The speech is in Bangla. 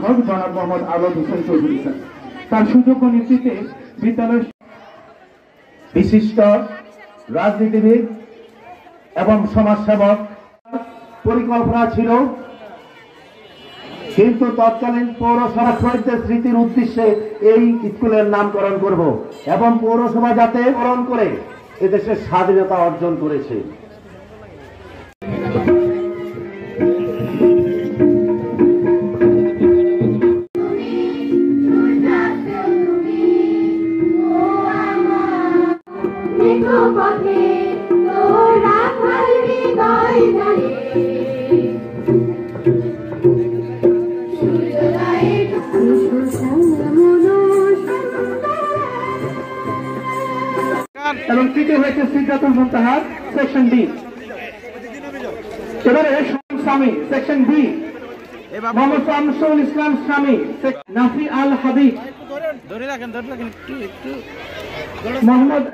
অধ্যাপক জনাব মোহাম্মদ আলম হোসেন চৌধুরী স্যার। তার সুযোগ্য নেতৃত্বে বিদ্যালয়ের বিশিষ্ট রাজনীতিবিদ এবং সমাজসেবক পরিকল্পনা ছিল, কিন্তু তৎকালীন পৌরসভা শহীদদের স্মৃতির উদ্দেশ্যে এই স্কুলের নামকরণ করব এবং পৌরসভা যাতে পালন করে এদেশের স্বাধীনতা অর্জন করেছে। এবং তৃতীয় হয়েছে সিদ্ধাতুল মুনতাহা সেকশন ডি। এবারে স্বামী সেকশন বি, মোহাম্মদ শামসুল ইসলাম স্বামী, নাফি আল হাবিব, মোহাম্মদ